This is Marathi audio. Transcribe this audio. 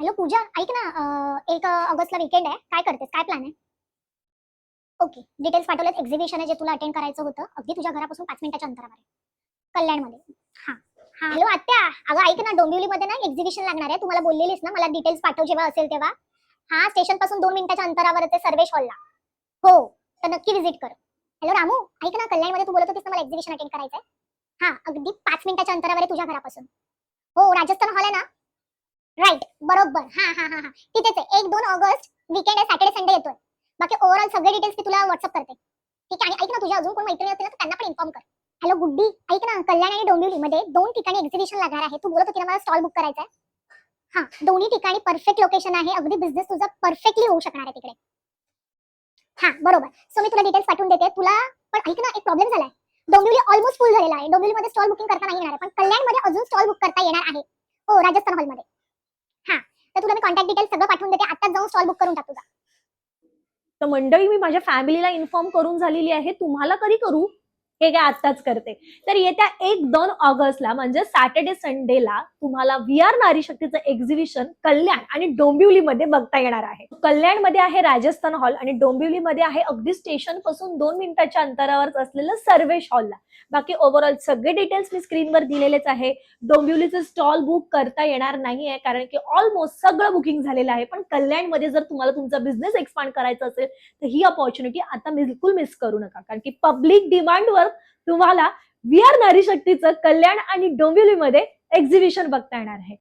हॅलो पूजा, ऐक ना. 1 ऑगस्टला वीकेंड आहे. काय करतेस? काय प्लॅन आहे? Okay, details पाठवलेत. एक्झिबिशन आहे जे तुला अटेंड करायचं होतं. अगदी तुझ्या घरापासून 5 मिनिटाच्या अंतरावर आहे. कल्याणमध्ये. हां. हां. हॅलो आत्या. अगं ऐक ना, डोंबिवलीमध्ये ना एक्झिबिशन लागणार आहे. तू मला बोललेलीस ना, मला डिटेल्स पाठव जेव्हा असेल तेव्हा. हां, स्टेशनपासून 2 मिनिटाच्या अंतरावरच आहे, सर्वेश हॉलला. हो, तर नक्की व्हिजिट कर. हॅलो रामू, ऐक ना, कल्याणमध्ये तू बोलत होतीस ना मला एक्झिबिशन अटेंड करायचं आहे. हां, अगदी 5 मिनिटाच्या अंतरावर आहे तुझ्या घरापासून. हो, राजस्थान हॉल आहे ना? राइट, बरोबर. हां, हां, हां, हां. तिथेच आहे. 1-2 ऑगस्ट वीकेंड आहे, सॅटर्डे संडे येतोय. बाकी ओव्हरऑल सगळे डिटेल्स मी तुला WhatsApp करते. ठीक आहे. आणि ऐक ना, तुझ्या अजून कोण मैत्रिणी असतील ना, तर त्यांना पण इन्फॉर्म कर. हॅलो गुड्डी, ऐक ना, कल्याण आणि डोंबिवलीमध्ये 2 ठिकाणी एक्झिबिशन लागणार आहे. तू बोलत होती ना मला स्टॉल बुक करायचा आहे. हां, दोन्ही ठिकाणी परफेक्ट लोकेशन आहे. अगदी बिझनेस तुझा परफेक्टली होऊ शकणार आहे तिकडे. हां, बरोबर. सो मी तुला डिटेल्स पाठवून देते. तुला पण ऐक ना, एक प्रॉब्लेम झालाय. डोंबिवली ऑलमोस्ट फुल झालेला आहे. डोंबिवलीमध्ये स्टॉल बुकिंग करता नाही येणार आहे. पण कल्याणमध्ये अजून स्टॉल बुक करता येणार आहे. हो, राजस्थान हॉलमध्ये. हां, तर तुला मी कॉन्टॅक्ट डिटेल्स सगळं पाठवून देते. आत्ताच जाऊन स्टॉल बुक करून टाक तुझा. तर मंडळी, मी माझ्या फॅमिलीला इन्फॉर्म करून झालेली आहे. तुम्हाला कधी करू हे काय आत्ताच करते. तर येत्या 1-2 ऑगस्टला म्हणजे सॅटर्डे संडेला तुम्हाला व्ही आर नारी शक्तीचं एक्झिबिशन कल्याण आणि डोंबिवलीमध्ये बघता येणार आहे. कल्याणमध्ये आहे राजस्थान हॉल आणि डोंबिवलीमध्ये आहे अगदी स्टेशन पासून 2 मिनिटाच्या अंतरावर असलेलं सर्वेश हॉलला. बाकी ओव्हरऑल सगळे डिटेल्स मी स्क्रीनवर दिलेलेच आहे. डोंबिवलीचं स्टॉल बुक करता येणार नाहीये कारण की ऑलमोस्ट सगळं बुकिंग झालेलं आहे. पण कल्याणमध्ये जर तुम्हाला तुमचा बिझनेस एक्सपांड करायचा असेल तर ही अपॉर्च्युनिटी आता बिलकुल मिस करू नका. कारण की पब्लिक डिमांडवर तुम्हाला व्ही आर नारी शक्तीचं कल्याण आणि डोंबिवलीमध्ये एक्झिबिशन बघता येणार आहे.